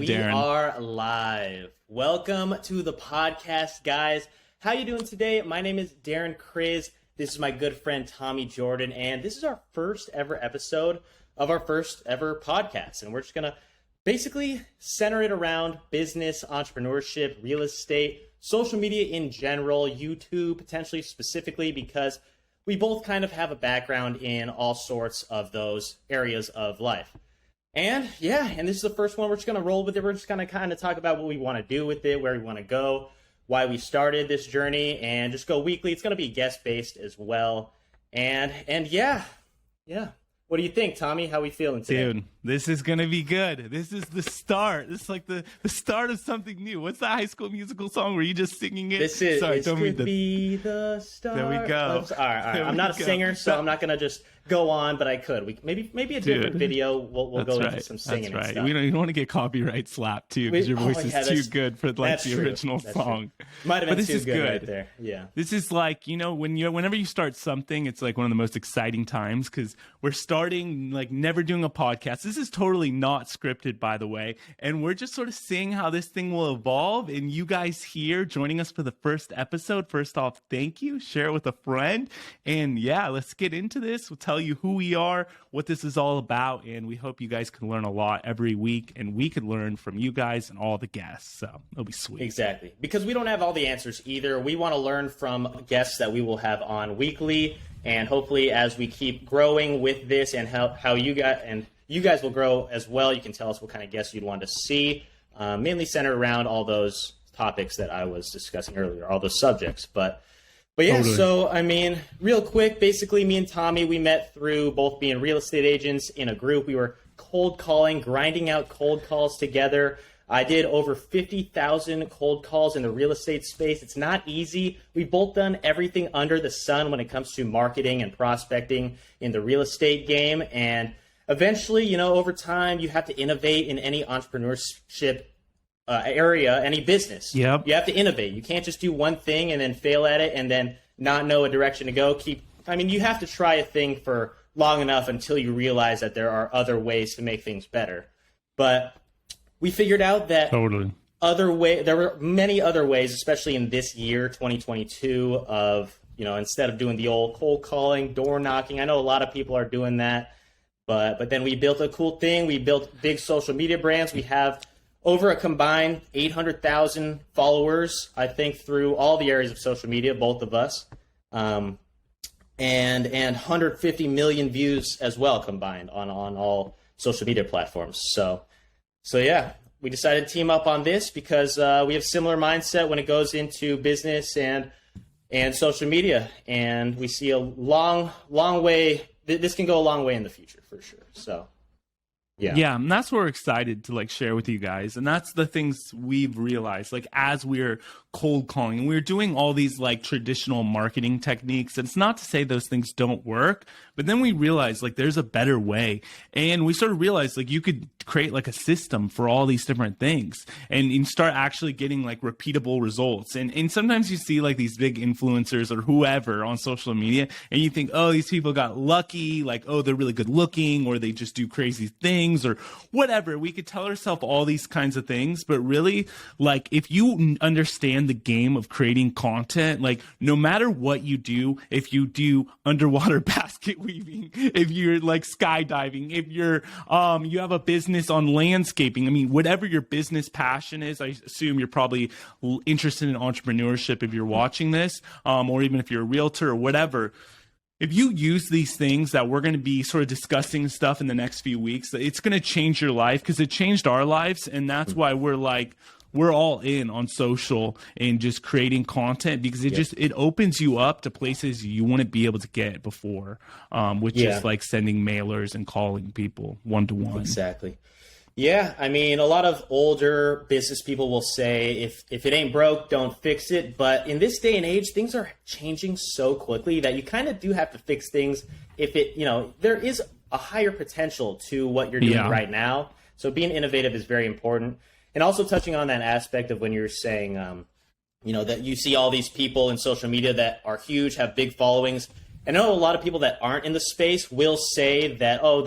Darren. We are live. Welcome to the podcast, guys. How you doing today? My name is Darren Kriz. This is my good friend Tommy Jordan, and this is our first ever episode of our first ever podcast. And we're just going to basically center it around business, entrepreneurship, real estate, social media in general, YouTube potentially specifically, because we both kind of have a background in all sorts of those areas of life. And and this is the first one we're just going to roll with it. We're just going to kind of talk about what we want to do with it, where we want to go, why we started this journey, and just go weekly. It's going to be guest-based as well. And yeah. What do you think, Tommy? How we feeling today? Dude, this is going to be good. This is the start. This is like the start of something new. What's that High School Musical song where you just singing it? This is, Sorry, don't could be the start. There we go. All right. I'm not a singer, so I'm not going to just go on, but I could. Maybe a different video. We'll go into some singing and stuff. You don't want to get copyright slapped, too, because your voice is too good for like the original song. Might have been too good right there. Yeah. This is like, whenever you start something, it's like one of the most exciting times because we're starting, like, never doing a podcast. This is totally not scripted, by the way. And we're just sort of seeing how this thing will evolve. And you guys here joining us for the first episode. First off, thank you. Share it with a friend. And yeah, let's get into this. We'll tell you who we are, what this is all about. And we hope you guys can learn a lot every week. And we can learn from you guys and all the guests. So it'll be sweet. Exactly. Because we don't have all the answers either. We want to learn from guests that we will have on weekly. And hopefully, as we keep growing with this, and how you guys will grow as well, you can tell us what kind of guests you'd want to see, mainly centered around all those topics that I was discussing earlier, all those subjects. But yeah, totally. So I mean, real quick, basically, me and Tommy, we met through both being real estate agents in a group. We were cold calling, grinding out cold calls together. I did over 50,000 cold calls in the real estate space. It's not easy. We've both done everything under the sun when it comes to marketing and prospecting in the real estate game. And eventually, over time, you have to innovate in any entrepreneurship area, any business. Yep. You have to innovate. You can't just do one thing and then fail at it and then not know a direction to go. You have to try a thing for long enough until you realize that there are other ways to make things better. But we figured out that there were many other ways, especially in this year, 2022, of, instead of doing the old cold calling, door knocking. I know a lot of people are doing that, but then we built a cool thing. We built big social media brands. We have over a combined 800,000 followers, I think, through all the areas of social media, both of us, and 150 million views as well combined on all social media platforms. So yeah, we decided to team up on this because we have similar mindset when it goes into business and social media, and we see a long way. This can go a long way in the future for sure. So. Yeah, and that's what we're excited to share with you guys. And that's the things we've realized, as we're cold calling, and we're doing all these traditional marketing techniques. And it's not to say those things don't work, but then we realized there's a better way. And we sort of realized you could create a system for all these different things and start actually getting repeatable results. And sometimes you see these big influencers or whoever on social media, and you think, oh, these people got lucky, oh, they're really good looking, or they just do crazy things or whatever. We could tell ourselves all these kinds of things, but really, if you understand the game of creating content, no matter what you do, if you do underwater basket weaving, if you're skydiving, if you're you have a business on landscaping, whatever your business passion is, I assume you're probably interested in entrepreneurship if you're watching this, or even if you're a realtor or whatever. If you use these things that we're going to be sort of discussing stuff in the next few weeks, it's going to change your life, because it changed our lives. And that's why we're all in on social and just creating content, because it opens you up to places you wouldn't be able to get before, which is sending mailers and calling people one-to-one. Exactly. Yeah, a lot of older business people will say, if it ain't broke, don't fix it. But in this day and age, things are changing so quickly that you kind of do have to fix things if there is a higher potential to what you're doing right now. So being innovative is very important. And also touching on that aspect of when you're saying, that you see all these people in social media that are huge, have big followings. And I know a lot of people that aren't in the space will say that, oh,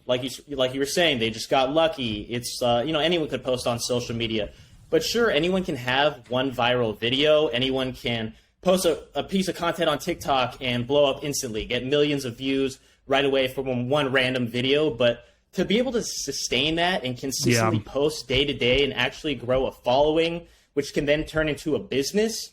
like you were saying, they just got lucky. It's anyone could post on social media, but sure, anyone can have one viral video. Anyone can post a piece of content on TikTok and blow up instantly, get millions of views right away from one random video. But to be able to sustain that and consistently post day to day and actually grow a following, which can then turn into a business,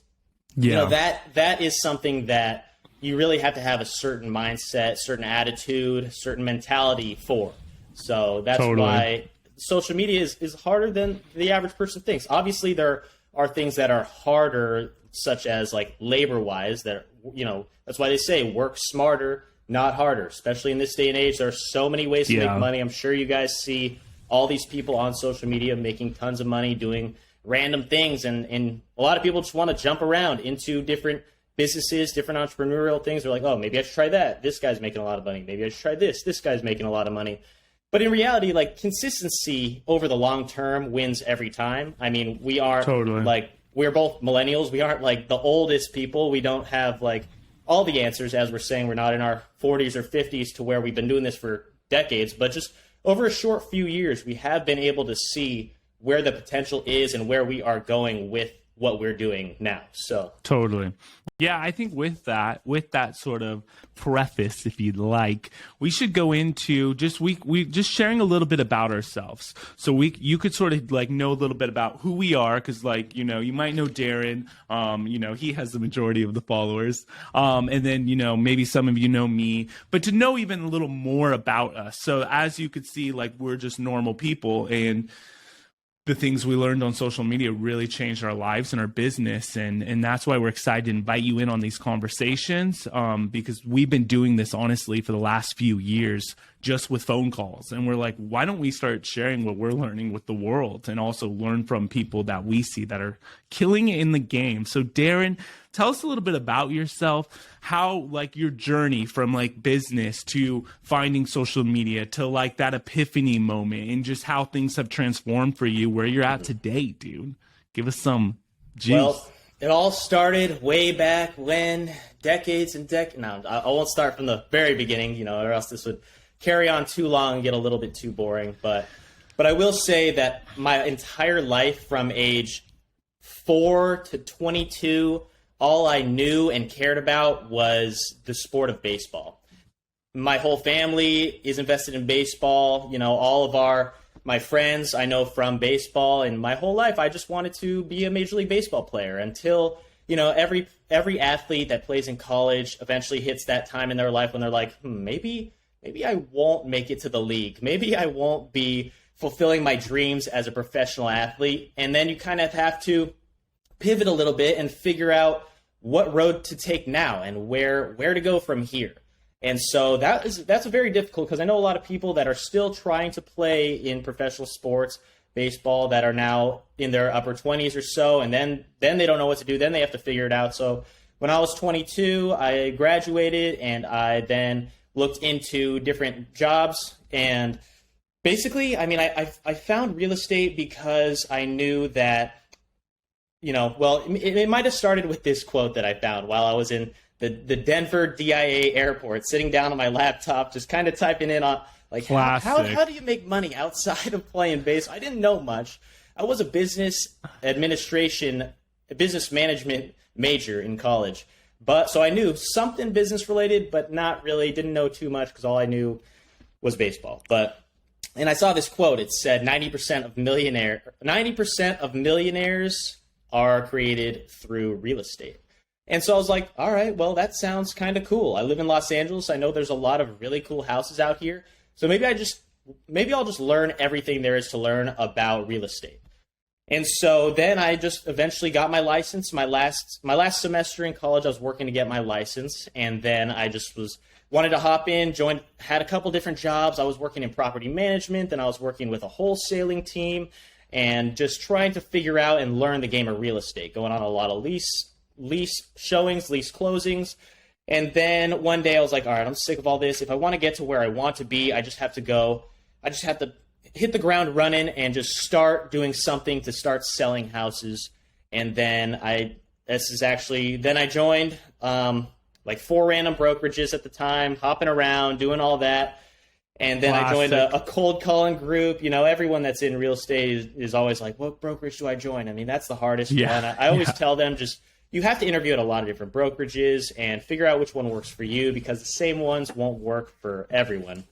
that is something that you really have to have a certain mindset, certain attitude, certain mentality for. So that's why social media is harder than the average person thinks. Obviously, there are things that are harder, such as like labor-wise, that, that's why they say work smarter, not harder, especially in this day and age. There are so many ways to make money. I'm sure you guys see all these people on social media making tons of money doing random things. And a lot of people just want to jump around into different businesses, different entrepreneurial things. They're like, oh, maybe I should try that. This guy's making a lot of money. Maybe I should try this. This guy's making a lot of money. But in reality, like, consistency over the long term wins every time. I mean, we are we're both millennials. We aren't like the oldest people. We don't have like all the answers, as we're saying. We're not in our 40s or 50s to where we've been doing this for decades. But just over a short few years, we have been able to see where the potential is and where we are going with what we're doing now. So totally. Yeah, I think with that sort of preface, if you'd like, we should go into just we just sharing a little bit about ourselves. So you could sort of like know a little bit about who we are, because like, you might know Darren, he has the majority of the followers. And then, maybe some of you know me, but to know even a little more about us. So as you could see, like, we're just normal people, and the things we learned on social media really changed our lives and our business. And that's why we're excited to invite you in on these conversations, because we've been doing this, honestly, for the last few years, just with phone calls. And we're like, why don't we start sharing what we're learning with the world and also learn from people that we see that are killing it in the game? So Darren, tell us a little bit about yourself, how like your journey from like business to finding social media to like that epiphany moment, and just how things have transformed for you, where you're at today, dude. Give us some juice. Well, it all started way back when, decades and decades. No, I won't start from the very beginning, or else this would carry on too long and get a little bit too boring. But I will say that my entire life from age 4 to 22, all I knew and cared about was the sport of baseball. My whole family is invested in baseball. All of my friends I know from baseball, and my whole life I just wanted to be a Major League Baseball player until, every athlete that plays in college eventually hits that time in their life when they're like, maybe I won't make it to the league. Maybe I won't be fulfilling my dreams as a professional athlete. And then you kind of have to pivot a little bit and figure out what road to take now and where to go from here. And so that's very difficult, because I know a lot of people that are still trying to play in professional sports, baseball, that are now in their upper 20s or so, and then they don't know what to do. Then they have to figure it out. So when I was 22, I graduated, and I then looked into different jobs. And basically, I mean, I found real estate because I knew that, it might have started with this quote that I found while I was in the Denver DIA airport, sitting down on my laptop, just kind of typing in on, like, how do you make money outside of playing baseball? I didn't know much. I was a business management major in college. So I knew something business related, but not really, didn't know too much, because all I knew was baseball. And I saw this quote. It said 90% of millionaires are created through real estate. And so I was like, all right, well, that sounds kind of cool. I live in Los Angeles. I know there's a lot of really cool houses out here. So maybe I'll just learn everything there is to learn about real estate. And so then I just eventually got my license. My last semester in college, I was working to get my license. And then I just wanted to hop in, had a couple different jobs. I was working in property management, then I was working with a wholesaling team, and just trying to figure out and learn the game of real estate, going on a lot of lease showings, lease closings. And then one day I was like, all right, I'm sick of all this. If I want to get to where I want to be, I just have to hit the ground running and just start doing something to start selling houses. And then I joined like 4 random brokerages at the time, hopping around, doing all that. And then I joined a cold calling group. You know, everyone that's in real estate is always like, what brokerage do I join? I mean, that's the hardest one. I always tell them you have to interview at a lot of different brokerages and figure out which one works for you, because the same ones won't work for everyone.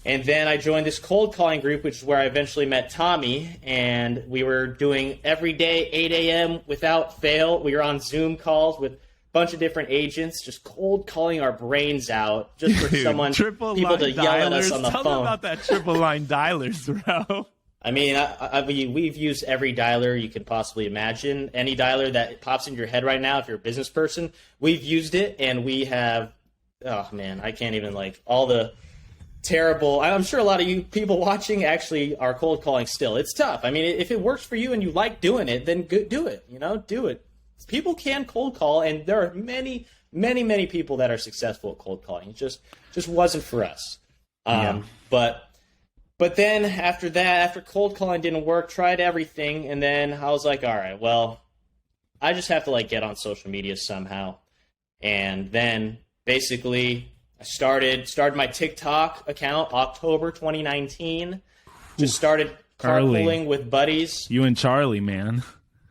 And then I joined this cold calling group, which is where I eventually met Tommy, and we were doing every day, 8 a.m. without fail. We were on Zoom calls with bunch of different agents, just cold calling our brains out just for people to yell at us on the phone. Tell me about that triple line dialers, bro. I mean, we've used every dialer you can possibly imagine. Any dialer that pops into your head right now, if you're a business person, we've used it, and we have, oh man, I can't even, like, all the terrible, I'm sure a lot of you people watching actually are cold calling still. It's tough. I mean, if it works for you and you like doing it, then do it, do it. People can cold call, and there are many, many, many people that are successful at cold calling. It just wasn't for us. But then after that, after cold calling didn't work, tried everything, and then I was like, all right, well, I just have to, like, get on social media somehow. And then basically I started my TikTok account October 2019. Just started carpooling with buddies. You and Charlie, man.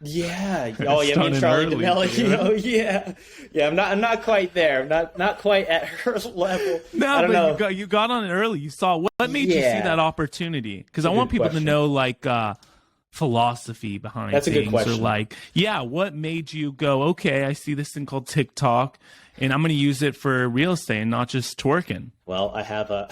Yeah. Oh, yeah. Me and Charlie DeMello. Yeah. I'm not quite there. I'm not quite at her level. No, I don't know. You got on it early. You saw what made you see that opportunity? Because I want people to know, like, philosophy behind That's things. A good question. Or like, what made you go, okay, I see this thing called TikTok, and I'm going to use it for real estate and not just twerking. Well, I have a.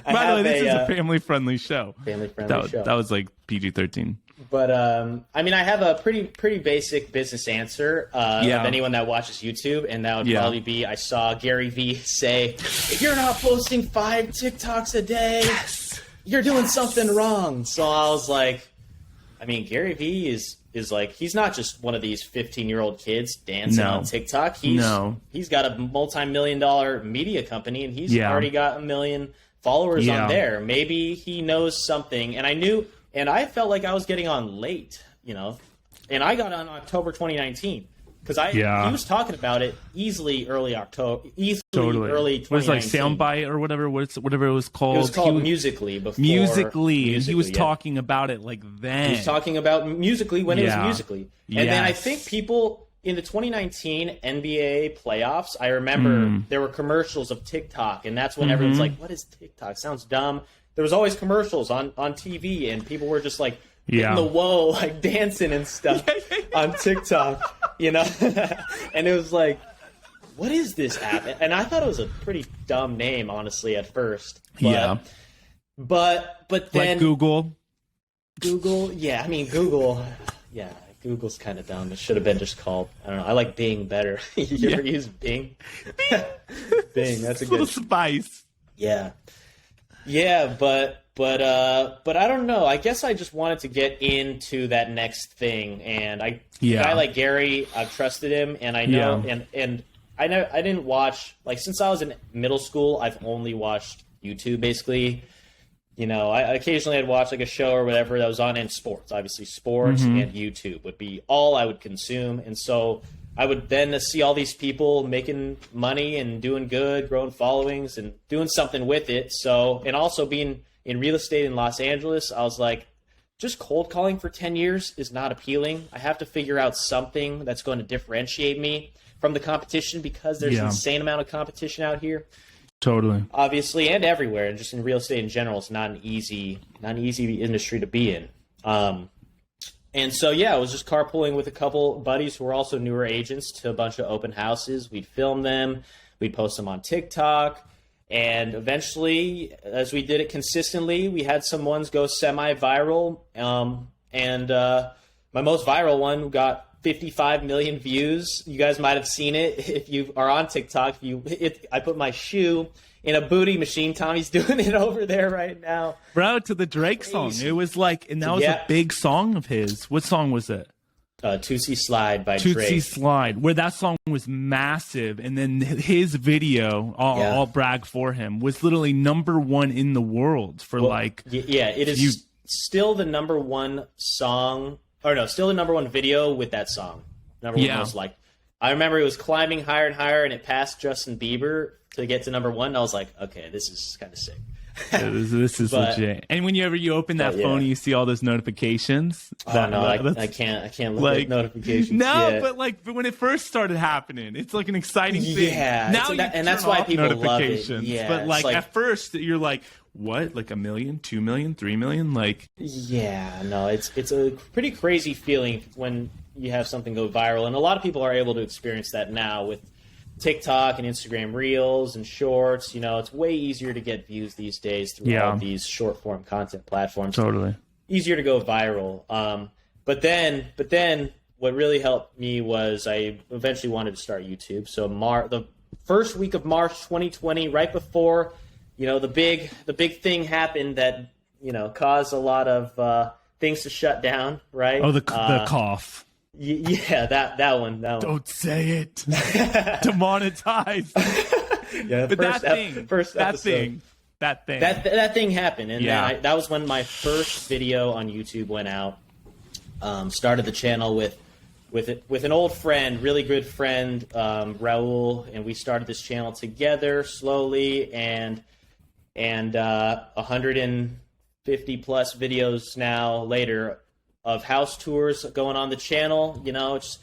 By the way, this is a family-friendly show. Family-friendly show. That was like PG-13. But I mean, I have a pretty basic business answer of anyone that watches YouTube, and that would probably be: I saw Gary Vee say, "If you're not posting 5 TikToks a day, you're doing something wrong." So I was like, I mean, Gary Vee is like, he's not just one of these 15-year-old kids dancing on TikTok. He's got a multi-million-dollar media company, and he's already got 1 million followers on there. Maybe he knows something, and I felt like I was getting on late, and I got on October 2019 because he was talking about it easily early October, early 2019. It was like Soundbite or whatever it was called. It was called Musically before. Musically. He was talking about it like then. He was talking about Musically when it was Musically. And then I think people in the 2019 NBA playoffs, I remember there were commercials of TikTok, and that's when everyone's like, what is TikTok? Sounds dumb. There was always commercials on TV, and people were just like hitting the whoa, like dancing and stuff on TikTok, And it was like, what is this app? And I thought it was a pretty dumb name, honestly, at first. But then like Google, I mean Google, Google's kind of dumb. It should have been just called, I don't know. I like Bing better. You ever use Bing? Bing, that's a little good spice. Yeah, but I don't know. I guess I just wanted to get into that next thing, and a guy like Gary, I've trusted him, and I know, and I didn't watch, like, since I was in middle school, I've only watched YouTube basically. I'd watch like a show or whatever that was on in sports. Obviously, sports and YouTube would be all I would consume, and so I would then see all these people making money and doing good, growing followings, and doing something with it. So, and also being in real estate in Los Angeles, I was like, just cold calling for 10 years is not appealing. I have to figure out something that's going to differentiate me from the competition, because there's an insane amount of competition out here. Totally. Obviously, and everywhere, and just in real estate in general, it's not an easy industry to be in. And so, I was just carpooling with a couple buddies who were also newer agents to a bunch of open houses. We'd film them. We'd post them on TikTok. And eventually, as we did it consistently, we had some ones go semi-viral. And my most viral one got 55 million views. You guys might have seen it if you are on TikTok. I put my shoe in a booty machine. Tommy's doing it over there right now. Bro, to the Drake song. It was like, and that was a big song of his. What song was it? Tootsie Slide by Tootsie Drake. Slide, where that song was massive. And then his video, I'll brag for him, was literally #1 in the world for it is still the #1 song, or no, still the #1 video with that song. #1 most liked. I remember it was climbing higher and higher, and it passed Justin Bieber to get to #1. And I was like, okay, this is kind of sick. This is legit. And whenever you open that phone, you see all those notifications. I can't look at notifications. No, but when it first started happening, it's like an exciting thing. Yeah, now and that's why people love it. Yeah, but like at first, you're like, what? Like 1 million, 2 million, 3 million? Like, yeah, no, it's a pretty crazy feeling when you have something go viral, and a lot of people are able to experience that now with TikTok and Instagram Reels and Shorts. It's way easier to get views these days through all these short form content platforms. Totally easier to go viral. But then, what really helped me was I eventually wanted to start YouTube. So the first week of March 2020, right before the big thing happened that caused a lot of things to shut down. Right? Oh, the cough. Yeah, that one. Don't say it. Demonetized. Yeah, but that thing happened, and then that was when my first video on YouTube went out. Started the channel with an old friend, really good friend, Raul, and we started this channel together slowly, and 150 plus videos now later of house tours going on the channel. It's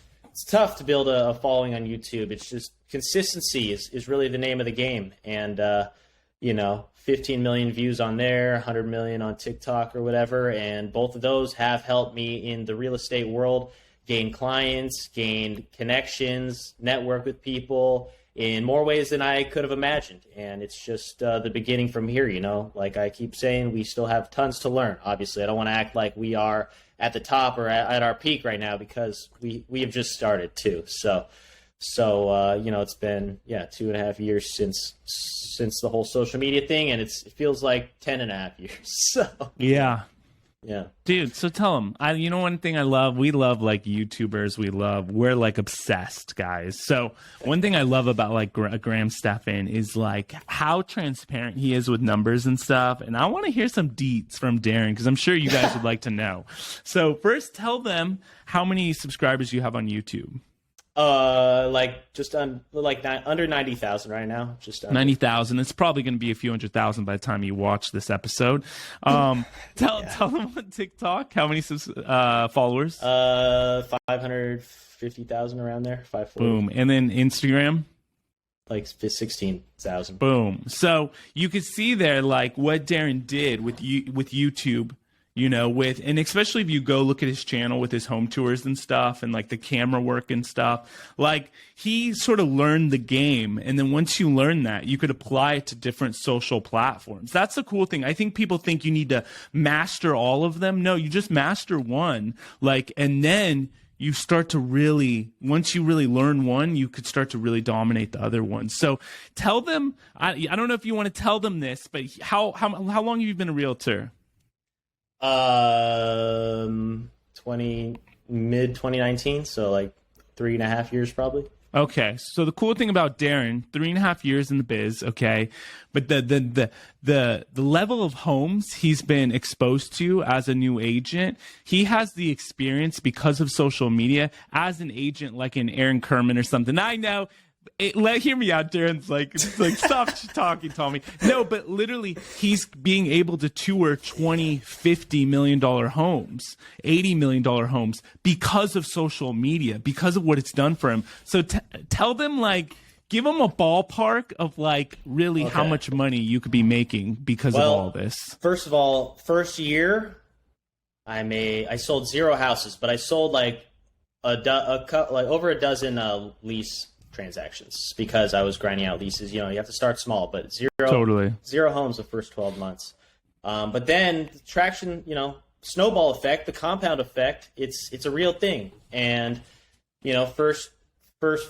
tough to build a following on YouTube. It's just consistency is really the name of the game. And, 15 million views on there, 100 million on TikTok or whatever. And both of those have helped me in the real estate world gain clients, gain connections, network with people in more ways than I could have imagined. And it's just the beginning from here, Like I keep saying, we still have tons to learn. Obviously, I don't want to act like we are at the top or at our peak right now, because we have just started too. So it's been 2.5 years since the whole social media thing, and it feels like 10.5 years. So yeah. Yeah. Dude, so tell them. One thing we love like YouTubers. We're like obsessed guys. So one thing I love about like Graham Stephan is like how transparent he is with numbers and stuff. And I want to hear some deets from Darren, because I'm sure you guys would like to know. So first, tell them how many subscribers you have on YouTube. Under 90,000 right now. Just 90,000. It's probably going to be a few 100,000 by the time you watch this episode. Tell them on TikTok how many followers. 550,000 around there. 540. Boom. And then Instagram. Like 16,000. Boom. So you could see there like what Darren did with YouTube. And especially if you go look at his channel with his home tours and stuff and like the camera work and stuff, like he sort of learned the game. And then once you learn that, you could apply it to different social platforms. That's the cool thing. I think people think you need to master all of them. No, you just master one, and then you start to once you really learn one, you could start to really dominate the other ones. So tell them, I don't know if you want to tell them this, but how long have you been a realtor? Mid 2019, so like 3.5 years probably. Okay, so the cool thing about Darren, 3.5 years in the biz, okay, but the level of homes he's been exposed to as a new agent, he has the experience because of social media as an agent, like an Aaron Kerman or something. I know. Hear me out, Darren's like stop talking, Tommy. No, but literally, he's being able to tour $20-50 million homes, $80 million homes because of social media, because of what it's done for him. So tell them, give them a ballpark of really how much money you could be making because of all this. First of all, first year, I sold 0 houses, but I sold over a dozen lease transactions because I was grinding out leases. You have to start small, but zero homes the first 12 months. But then the traction, snowball effect, the compound effect, it's a real thing. And, first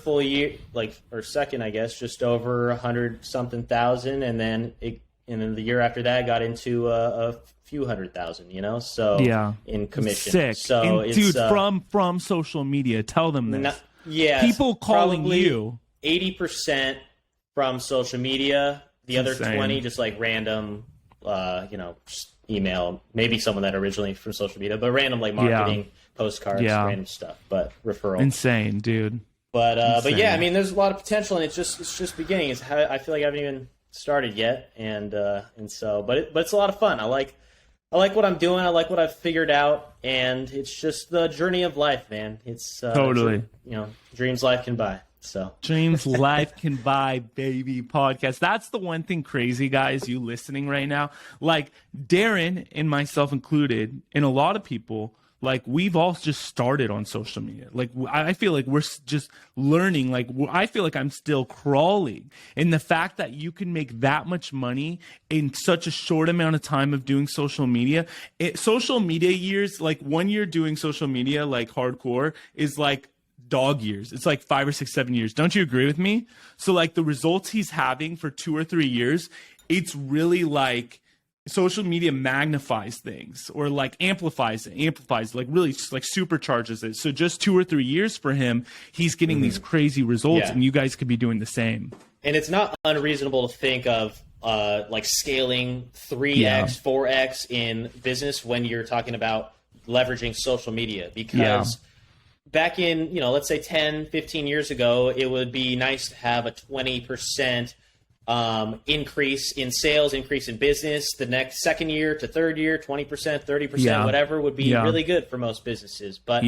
full year, or second, I guess, just over 100-something thousand. And then the year after that, I got into a few 100,000, so in commission. Sick. So and dude, from social media, tell them this. Yeah, people calling you 80% from social media. The other 20 just random, just email. Maybe someone that originally from social media, but random marketing, postcards, random stuff. But referral. Insane, dude. But yeah, I mean, there's a lot of potential, and it's just beginning. I feel like I haven't even started yet, and so, but it's a lot of fun. I like what I'm doing. I like what I've figured out, and it's just the journey of life, man. It's Totally, dreams life can buy. So dreams life can buy, baby. Podcast. That's the one thing crazy, guys, you listening right now, like Darren and myself included, and a lot of people, like we've all just started on social media. Like I feel like we're just learning. Like I feel like I'm still crawling. And the fact that you can make that much money in such a short amount of time of doing social media, social media years, like 1 year doing social media, like hardcore, is like dog years. It's like 5 or 6, 7 years. Don't you agree with me? So like the results he's having for 2 or 3 years, it's really like social media magnifies things or like amplifies, like really just like supercharges it. So just 2 or 3 years for him, he's getting these crazy results, and you guys could be doing the same. And it's not unreasonable to think of like scaling 3x, 4x in business when you're talking about leveraging social media, because back in, let's say 10, 15 years ago, it would be nice to have a 20% increase in sales, increase in business. The next second year to third year, 20%, 30%, whatever would be really good for most businesses. But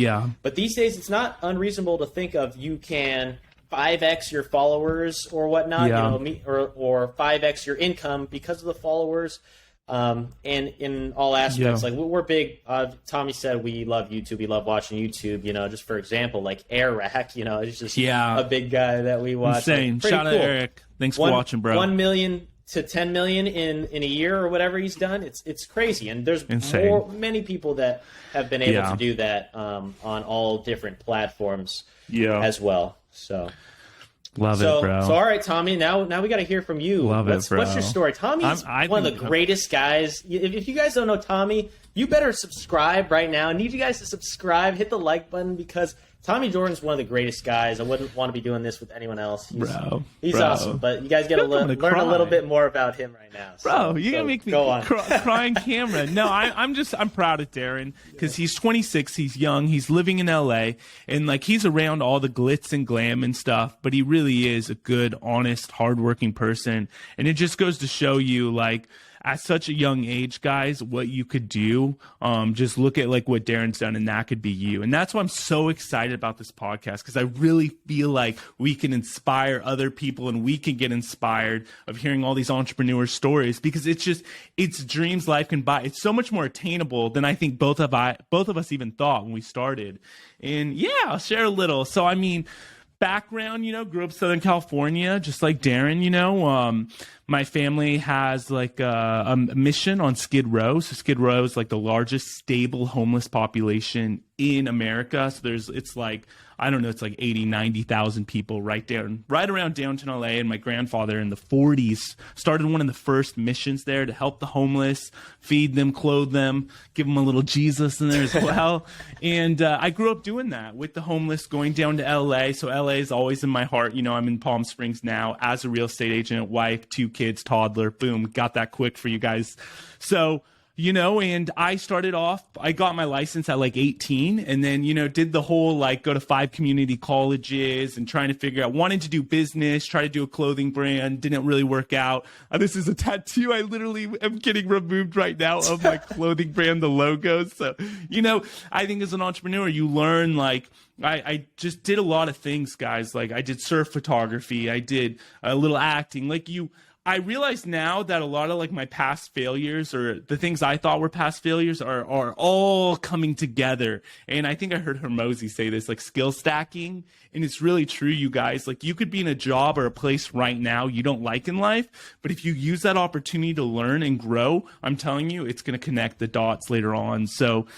these days, it's not unreasonable to think of you can 5x your followers or whatnot, or 5x your income because of the followers. And in all aspects, like we're big. Tommy said we love YouTube. We love watching YouTube. Just for example, like Air Rack. It's just a big guy that we watch. Insane. Like, shout out Eric. Thanks for watching, bro. 1 million to 10 million in a year or whatever he's done. It's crazy, and there's many people that have been able to do that on all different platforms as well. So. Love it, bro. So all right, Tommy. Now we got to hear from you. What's your story? Tommy's one of the greatest guys. If you guys don't know Tommy, you better subscribe right now. I need you guys to subscribe, hit the like button, because Tommy Jordan's one of the greatest guys. I wouldn't want to be doing this with anyone else. He's awesome. But you guys got to learn a little bit more about him right now. Bro, you're going to make me cry on camera. No, I'm proud of Darren because he's 26. He's young. He's living in LA. And like he's around all the glitz and glam and stuff. But he really is a good, honest, hardworking person. And it just goes to show you like, at such a young age, guys, what you could do. Just look at like what Darren's done, and that could be you. And that's why I'm so excited about this podcast, because I really feel like we can inspire other people, and we can get inspired of hearing all these entrepreneur stories, because it's dreams life can buy. It's so much more attainable than I think both of us even thought when we started. And I'll share a little. So I mean, background, grew up Southern California, just like Darren, my family has like a mission on Skid Row. So Skid Row is like the largest stable homeless population in America. So it's like 80, 90,000 people right around downtown LA. And my grandfather in the 40s started one of the first missions there to help the homeless, feed them, clothe them, give them a little Jesus in there as well. And I grew up doing that with the homeless, going down to LA. So LA is always in my heart. I'm in Palm Springs now as a real estate agent, wife, 2 kids, toddler. Boom, got that quick for you guys. So and I started off, I got my license at like 18, and then, did the whole like go to 5 community colleges and trying to figure out, wanted to do business, try to do a clothing brand, didn't really work out. This is a tattoo I literally am getting removed right now of my clothing brand, the logos. So, I think as an entrepreneur, you learn like, I just did a lot of things, guys. Like I did surf photography, I did a little acting, I realize now that a lot of like my past failures, or the things I thought were past failures, are all coming together. And I think I heard Hermosi say this, like skill stacking. And it's really true, you guys. Like you could be in a job or a place right now you don't like in life, but if you use that opportunity to learn and grow, I'm telling you, it's going to connect the dots later on. So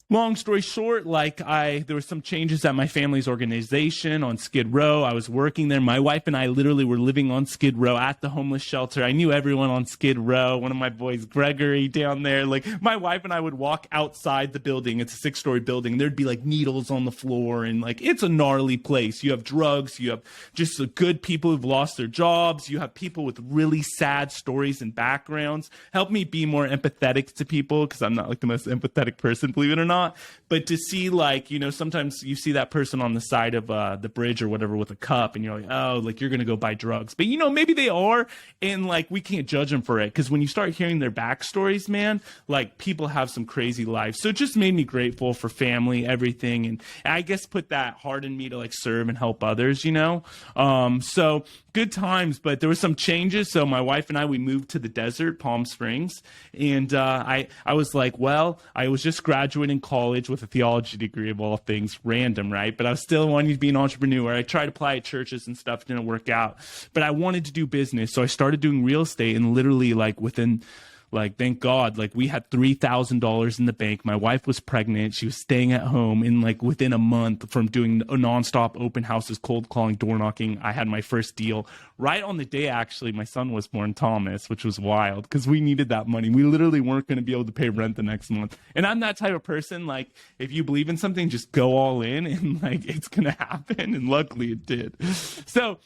long story short, there were some changes at my family's organization on Skid Row. I was working there. My wife and I literally were living on Skid Row at the homeless shelter. I knew everyone on Skid Row. One of my boys, Gregory, down there. Like my wife and I would walk outside the building. It's a 6-story building. There'd be like needles on the floor, and like it's a gnarly place. You have drugs. You have just good people who've lost their jobs. You have people with really sad stories and backgrounds. Help me be more empathetic to people, because I'm not like the most empathetic person, believe it or not. whatnot. But to see, like, you know, sometimes you see that person on the side of the bridge or whatever with a cup, and you're like, oh, like, you're gonna go buy drugs. But, you know, maybe they are, and like, we can't judge them for it, because when you start hearing their backstories, man, like, people have some crazy lives. So it just made me grateful for family, everything, and I guess put that heart in me to like serve and help others, you know. So good times, but there were some changes. So my wife and I, we moved to the desert, Palm Springs, and I was like, well, I was just graduating college with a theology degree of all things, random, right? But I was still wanting to be an entrepreneur. I tried to apply at churches and stuff, didn't work out, but I wanted to do business. So I started doing real estate, and literally like within, like, thank God, like, we had $3,000 in the bank. My wife was pregnant. She was staying at home. And like within a month from doing a nonstop open houses, cold calling, door knocking, I had my first deal right on the day, actually, my son was born, Thomas, which was wild because we needed that money. We literally weren't going to be able to pay rent the next month. And I'm that type of person. Like, if you believe in something, just go all in, and like, it's going to happen. And luckily it did. So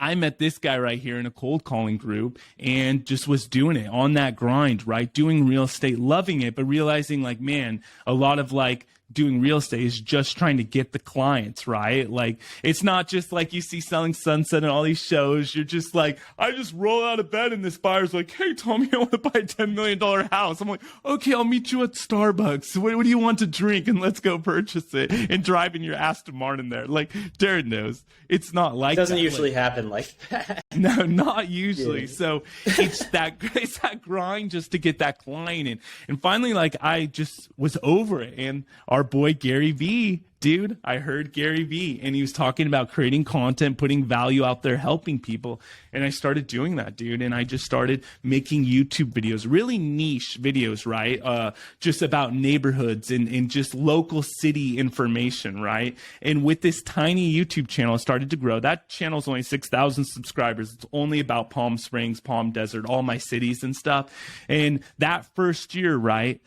I met this guy right here in a cold calling group, and just was doing it on that grind, right? Doing real estate, loving it, but realizing like, man, a lot of like doing real estate is just trying to get the clients, right? Like, it's not just like you see Selling Sunset and all these shows. You're just like, I just roll out of bed and this buyer's like, hey, Tommy, I want to buy a $10 million house. I'm like, okay, I'll meet you at Starbucks. What do you want to drink? And let's go purchase it, and drive in your Aston Martin there. Like, Darren knows it's not like that. It doesn't usually happen like that. No, not usually. Yeah. So it's that grind just to get that client. And finally, like, I just was over it. And our boy Gary V, dude, I heard Gary V, and he was talking about creating content, putting value out there, helping people. And I started doing that, dude. And I just started making YouTube videos, really niche videos, right? Just about neighborhoods and just local city information, right? And with this tiny YouTube channel, it started to grow. That channel is only 6,000 subscribers. It's only about Palm Springs, Palm Desert, all my cities and stuff. And that first year, right,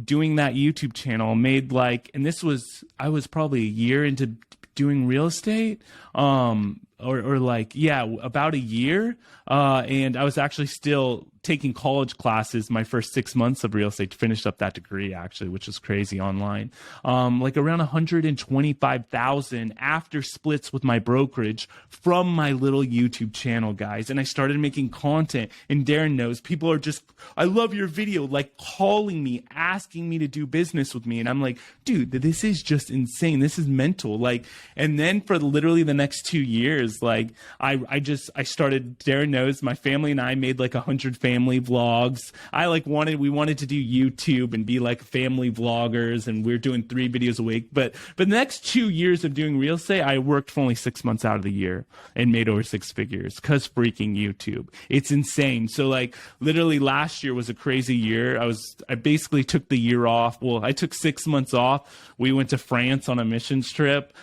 doing that YouTube channel made like, and this was, I was probably a year into doing real estate, or like, yeah, about a year. And I was actually still taking college classes my first 6 months of real estate to finish up that degree, actually, which was crazy, online. Like around 125,000 after splits with my brokerage from my little YouTube channel, guys. And I started making content, and Darren knows, people are just, I love your video, like calling me, asking me to do business with me. And I'm like, dude, this is just insane. This is mental. Like, and then for literally the next 2 years, like I started, Darren knows, my family and I made like 100 family vlogs. We wanted to do YouTube and be like family vloggers, and we're doing 3 videos a week. But the next 2 years of doing real estate, I worked for only 6 months out of the year and made over 6 figures because freaking YouTube. It's insane. So like literally last year was a crazy year. I basically took the year off. Well, I took 6 months off. We went to France on a missions trip,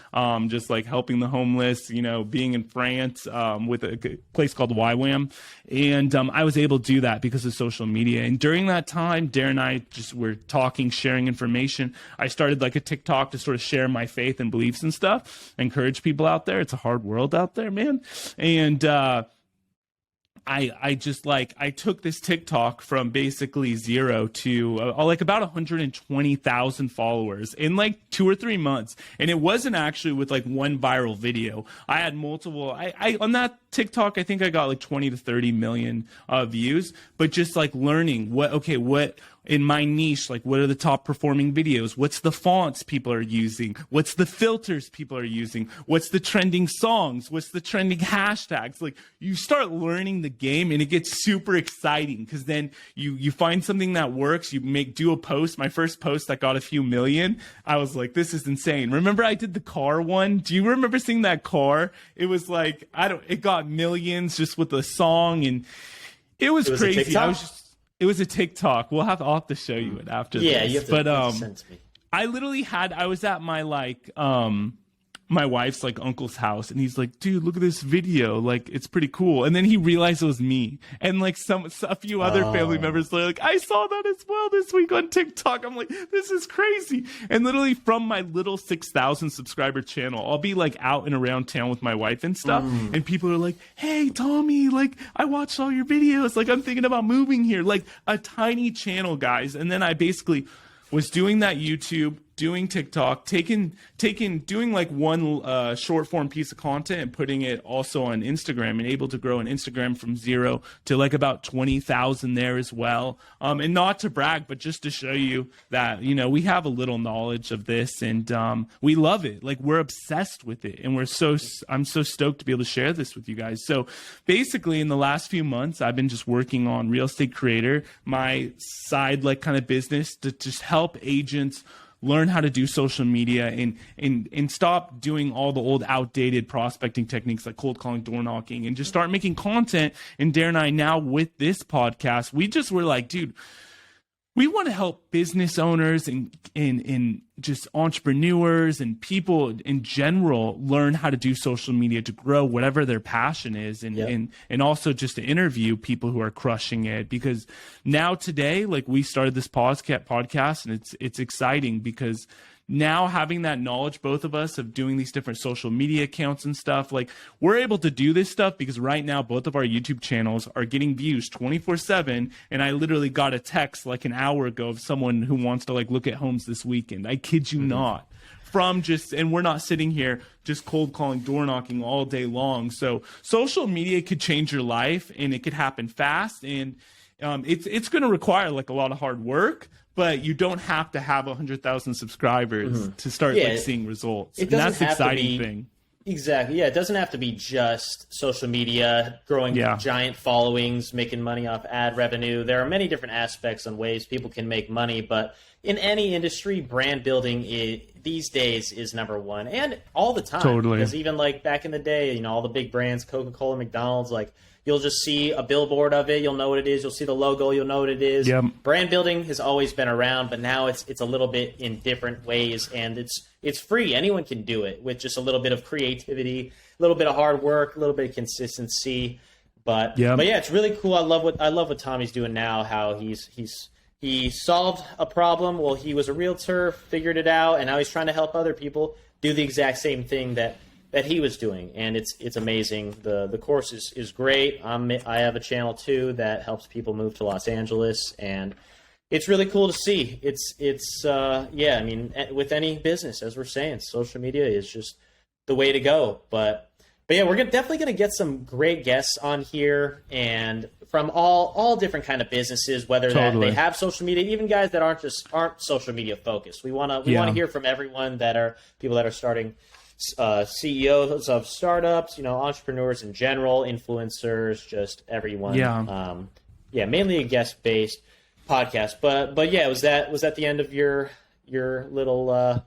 just like helping the homeless, you know, being in France with a place called YWAM. And I was able to do that because of social media. And during that time, Darren and I just were talking, sharing information. I started like a TikTok to sort of share my faith and beliefs and stuff, encourage people out there. It's a hard world out there, man. And I just like, I took this TikTok from basically 0 to like about 120,000 followers in like 2 or 3 months. And it wasn't actually with like one viral video. I had multiple, I on that TikTok, I think I got like 20 to 30 million views, but just like learning what in my niche, like what are the top performing videos? What's the fonts people are using? What's the filters people are using? What's the trending songs? What's the trending hashtags? Like, you start learning the game, and it gets super exciting because then you find something that works. You do a post. My first post that got a few million. I was like, this is insane. Remember I did the car one? Do you remember seeing that car? It was like, it got millions just with the song, and it was crazy. It was a TikTok. I'll have to show you it after this. Yeah, you have to send to me. I literally I was at my like my wife's like uncle's house, and he's like, dude, look at this video, like it's pretty cool. And then he realized it was me, and like a few other family members were like, I saw that as well this week on TikTok. I'm like, this is crazy. And literally from my little 6,000 subscriber channel, I'll be like out and around town with my wife and stuff, and people are like, hey Tommy, like I watched all your videos, like I'm thinking about moving here. Like a tiny channel, guys. And then I basically was doing that YouTube, doing TikTok, doing like one short form piece of content and putting it also on Instagram, and able to grow an Instagram from 0 to like about 20,000 there as well. And not to brag, but just to show you that, we have a little knowledge of this, and we love it. Like, we're obsessed with it, and I'm so stoked to be able to share this with you guys. So basically in the last few months, I've been just working on Real Estate Creator, my side like kind of business, to just help agents learn how to do social media and stop doing all the old outdated prospecting techniques like cold calling, door knocking, and just start making content. And Darren and I, now with this podcast, we just were like, dude, we want to help business owners and just entrepreneurs and people in general learn how to do social media to grow whatever their passion is, and also just to interview people who are crushing it. Because now today, like, we started this podcast, and it's exciting because now having that knowledge, both of us, of doing these different social media accounts and stuff, like, we're able to do this stuff because right now both of our YouTube channels are getting views 24/7. And I literally got a text like an hour ago of someone who wants to like look at homes this weekend. I kid you not. And we're not sitting here just cold calling, door knocking all day long. So social media could change your life, and it could happen fast. And it's going to require like a lot of hard work, but you don't have to have 100,000 subscribers to start like seeing results. And that's the exciting thing. Exactly. Yeah, it doesn't have to be just social media, growing giant followings, making money off ad revenue. There are many different aspects and ways people can make money, but in any industry, brand building these days is number one, and all the time. Totally. Because even like back in the day, all the big brands, Coca-Cola, McDonald's, like, you'll just see a billboard of it. You'll know what it is. You'll see the logo. You'll know what it is. Yep. Brand building has always been around, but now it's a little bit in different ways, and it's free. Anyone can do it with just a little bit of creativity, a little bit of hard work, a little bit of consistency. But yeah, it's really cool. I love what Tommy's doing now. How he solved a problem. Well, he was a realtor, figured it out, and now he's trying to help other people do the exact same thing that he was doing, and it's amazing. The course is great. I have a channel too that helps people move to Los Angeles, and it's really cool to see. I mean, with any business, as we're saying, social media is just the way to go. But yeah, we're definitely going to get some great guests on here, and from all different kind of businesses, whether that they have social media, even guys that aren't social media focused. We want to hear from everyone, that are people that are starting, CEOs of startups, entrepreneurs in general, influencers, just everyone. Mainly a guest-based podcast. But yeah, was that the end of your little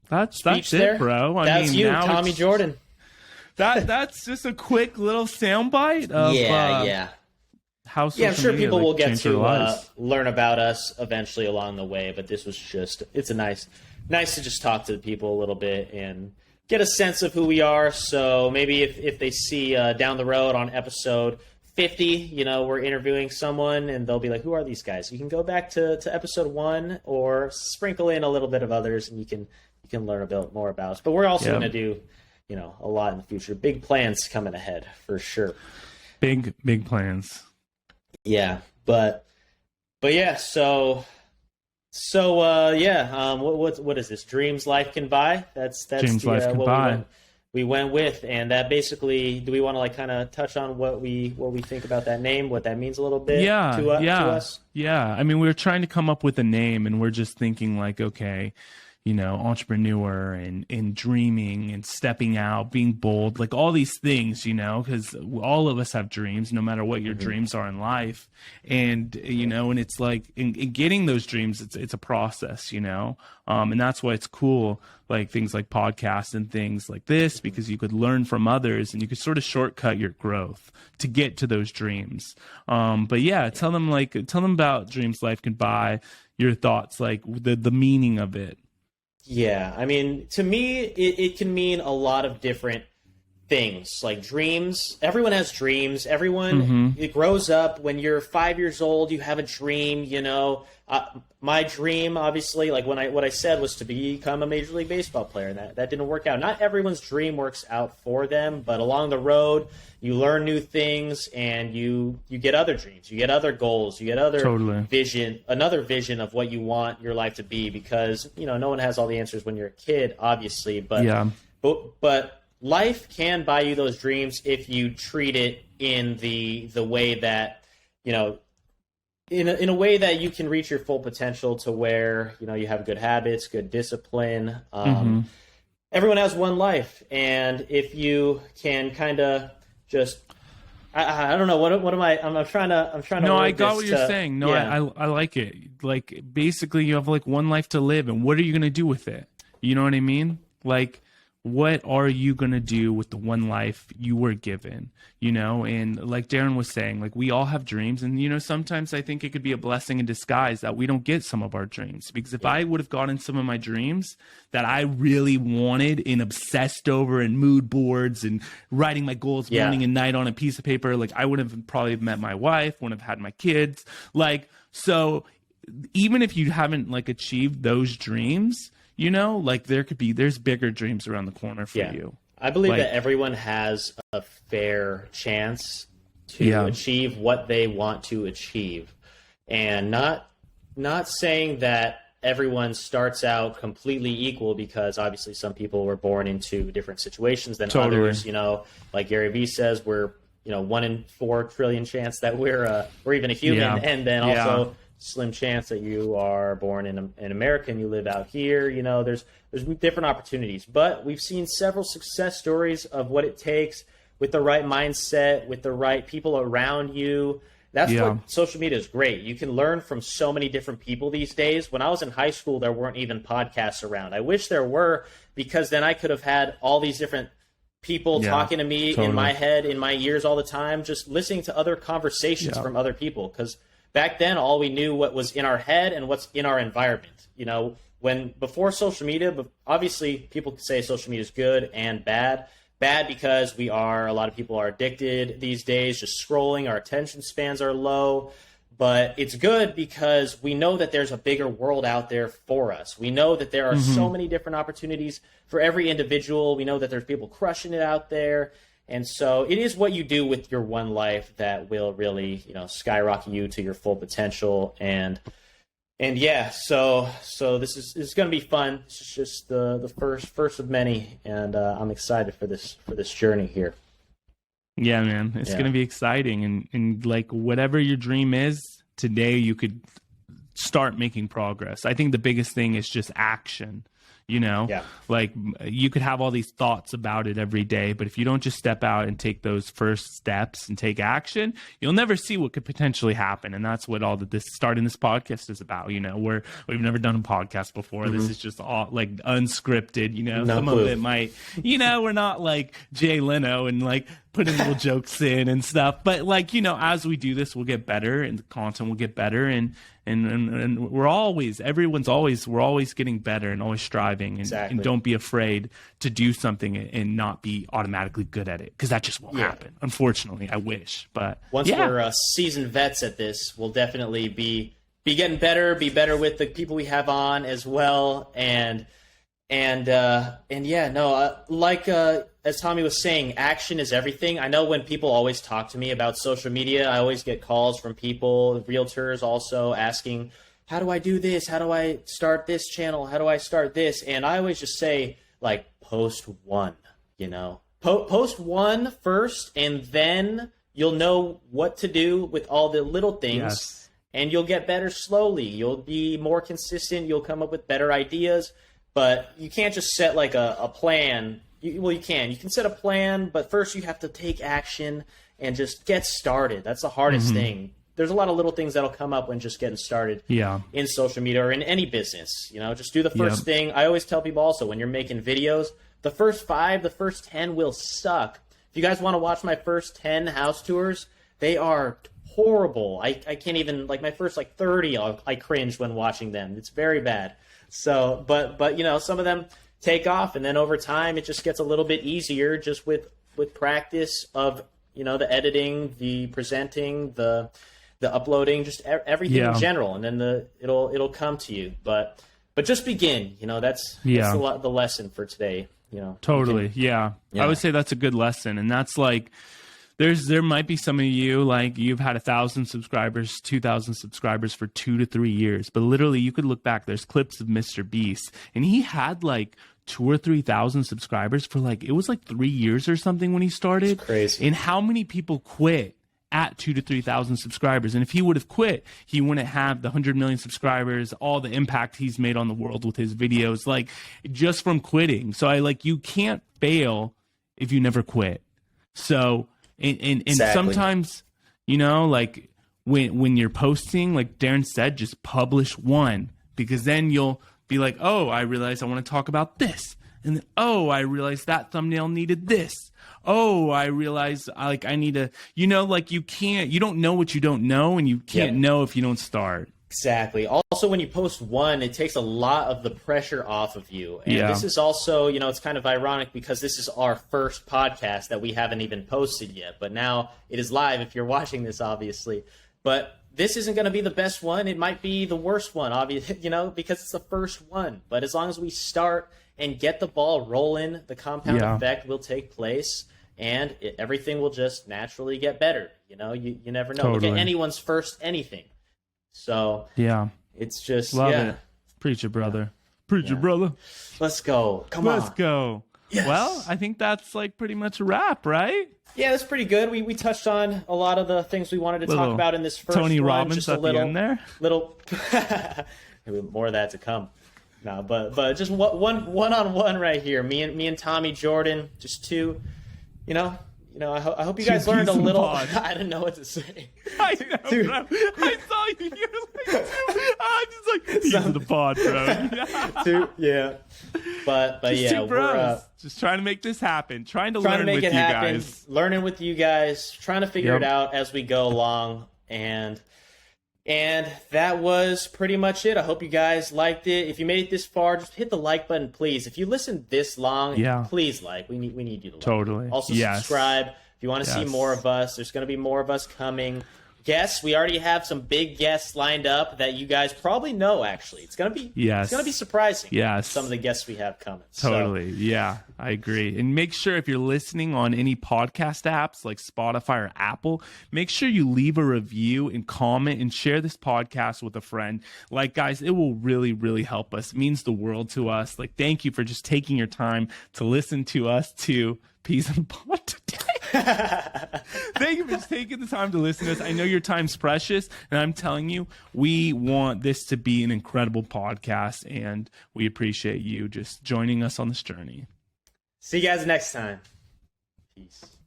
that's speech it, there? Bro. That's you, Tommy Jordan. That's just a quick little soundbite of how social I'm sure media, people will get to learn about us eventually along the way, but this was it's nice to just talk to the people a little bit and get a sense of who we are. So maybe if they see down the road on episode 50, we're interviewing someone, and they'll be like, who are these guys? You can go back to episode 1 or sprinkle in a little bit of others, and you can learn a bit more about us. But we're also going to do, a lot in the future. Big plans coming ahead for sure. Big plans. Yeah. But yeah, what is this? Dreams Life Can Buy. That's Dreams Life Can Buy. We went with, and that basically, do we want to like kind of touch on what we think about that name, what that means a little bit to us? Yeah. I mean, we were trying to come up with a name, and we're just thinking like, okay, entrepreneur and dreaming and stepping out, being bold, like all these things, because all of us have dreams, no matter what your dreams are in life. And, and it's like in getting those dreams, it's a process, and that's why it's cool, like things like podcasts and things like this, because you could learn from others and you could sort of shortcut your growth to get to those dreams. But yeah, tell them about Dreams Life Can Buy, your thoughts, like the meaning of it. Yeah, I mean, to me, it can mean a lot of different things like dreams. Everyone has dreams. Everyone it grows up. When you're 5 years old, you have a dream. My dream, obviously, like what I said was to become a Major League Baseball player, and that didn't work out. Not everyone's dream works out for them, but along the road, you learn new things, and you get other dreams, you get other goals, you get other another vision of what you want your life to be. Because no one has all the answers when you're a kid, obviously, but life can buy you those dreams if you treat it in the way that in a way that you can reach your full potential, to where you have good habits, good discipline. Everyone has one life, and if you can kind of just I don't know what am I'm trying to no, I got what you're saying. No, yeah. I like it. Like, basically you have like one life to live, and what are you going to do with it? You know what I mean? Like, what are you going to do with the one life you were given? And like Darren was saying, like, we all have dreams, and sometimes I think it could be a blessing in disguise that we don't get some of our dreams, because if I would have gotten some of my dreams that I really wanted and obsessed over, and mood boards and writing my goals morning and night on a piece of paper, like, I would have probably met my wife, wouldn't have had my kids. Like, so even if you haven't like achieved those dreams, like, there's bigger dreams around the corner for you. I believe that everyone has a fair chance to achieve what they want to achieve, and not saying that everyone starts out completely equal, because obviously some people were born into different situations than others. Like Gary Vee says, we're 1 in 4 trillion chance that we're even a human, and then also slim chance that you are born in America and you live out here. There's different opportunities, but we've seen several success stories of what it takes with the right mindset, with the right people around you. That's what social media is great. You can learn from so many different people these days. When I was in high school, there weren't even podcasts around. I wish there were, because then I could have had all these different people talking to me in my head, in my ears all the time, just listening to other conversations from other people. Because back then, all we knew what was in our head and what's in our environment. Before social media, but obviously people could say social media is good and bad. Bad because a lot of people are addicted these days, just scrolling. Our attention spans are low. But it's good because we know that there's a bigger world out there for us. We know that there are so many different opportunities for every individual. We know that there's people crushing it out there. And so it is what you do with your one life that will really, skyrocket you to your full potential. And so this is going to be fun. This is just the first of many, and I'm excited for this journey here. Yeah, man, it's going to be exciting, and like, whatever your dream is today, you could start making progress. I think the biggest thing is just action. Like, you could have all these thoughts about it every day, but if you don't just step out and take those first steps and take action, you'll never see what could potentially happen. And that's what starting this podcast is about. We've never done a podcast before. This is just all like unscripted, some of it might, we're not like Jay Leno and like putting little jokes in and stuff, but like, as we do this, we'll get better, and the content will get better, and we're always getting better and always striving, and don't be afraid to do something and not be automatically good at it, because that just won't happen. Unfortunately, I wish, but once we're seasoned vets at this, we'll definitely be getting better, be better with the people we have on as well, as Tommy was saying, action is everything. I know when people always talk to me about social media, I always get calls from people, realtors also, asking, how do I do this? How do I start this channel? How do I start this? And I always just say, like, post one, post one first, and then you'll know what to do with all the little things, and you'll get better slowly. You'll be more consistent. You'll come up with better ideas, but you can't just set like a plan. You can set a plan, but first you have to take action and just get started. That's the hardest thing. There's a lot of little things that'll come up when just getting started in social media or in any business. Just do the first thing. I always tell people also, when you're making videos, the first 5, the first 10 will suck. If you guys want to watch my first 10 house tours, they are horrible. I can't even, like, my first 30, I cringe when watching them. It's very bad. So, but some of them take off, and then over time it just gets a little bit easier, just with with practice of, the editing, the presenting, the uploading, just everything in general, and then it'll come to you. But just begin. That's the lesson for today. Totally. Yeah. I would say that's a good lesson, and that's like. There might be some of you, like, you've had 1,000 subscribers, 2,000 subscribers for 2 to 3 years. But literally, you could look back. There's clips of Mr. Beast, and he had like 2,000 or 3,000 subscribers for it was like 3 years or something when he started. That's crazy. And how many people quit at 2,000 to 3,000 subscribers? And if he would have quit, he wouldn't have the 100 million subscribers, all the impact he's made on the world with his videos, like, just from quitting. So you can't fail if you never quit. So. And exactly. Sometimes, like when you're posting, like Darren said, just publish one, because then you'll be like, oh, I realize I want to talk about this. And then, oh, I realize that thumbnail needed this. Oh, I realize I need to, you don't know what you don't know, and you can't know if you don't start. Exactly. Also, when you post one, it takes a lot of the pressure off of you. And this is also, it's kind of ironic because this is our first podcast that we haven't even posted yet. But now it is live if you're watching this, obviously. But this isn't going to be the best one. It might be the worst one, obviously, because it's the first one. But as long as we start and get the ball rolling, the compound effect will take place. And everything will just naturally get better. You never know. Totally. Look at anyone's first anything. So it's just love it. Preach it, brother. Preach it, brother. Let's go. Come on. Let's go. Yes. Well, I think that's pretty much a wrap, right? Yeah, that's pretty good. We touched on a lot of the things we wanted to talk about in this first Tony one. Robbins just at the end there. Little maybe more of that to come. No, but just one-on-one right here. Me and Tommy Jordan, just two, I hope you guys learned a little. I didn't know what to say. I know, dude. Bro. I saw you. You're like, I'm just like, he's in the pod, bro. But just yeah, we're just trying to make this happen. Trying to learn with you guys. Learning with you guys. Trying to figure it out as we go along. And that was pretty much it. I hope you guys liked it. If you made it this far, just hit the like button, please. If you listened this long, please like. We need you to like. Totally. Also, subscribe. If you want to see more of us, there's going to be more of us coming. Guests, we already have some big guests lined up that you guys probably know, actually. It's going to be surprising. Some of the guests we have coming. Totally. Yeah, I agree. And make sure if you're listening on any podcast apps like Spotify or Apple, make sure you leave a review and comment and share this podcast with a friend. Like, guys, it will really, really help us. It means the world to us. Like, thank you for just taking your time to listen to us to Peas in the Pod today. Thank you for just taking the time to listen to us. I know your time's precious, and I'm telling you, we want this to be an incredible podcast, and we appreciate you just joining us on this journey. See you guys next time. Peace.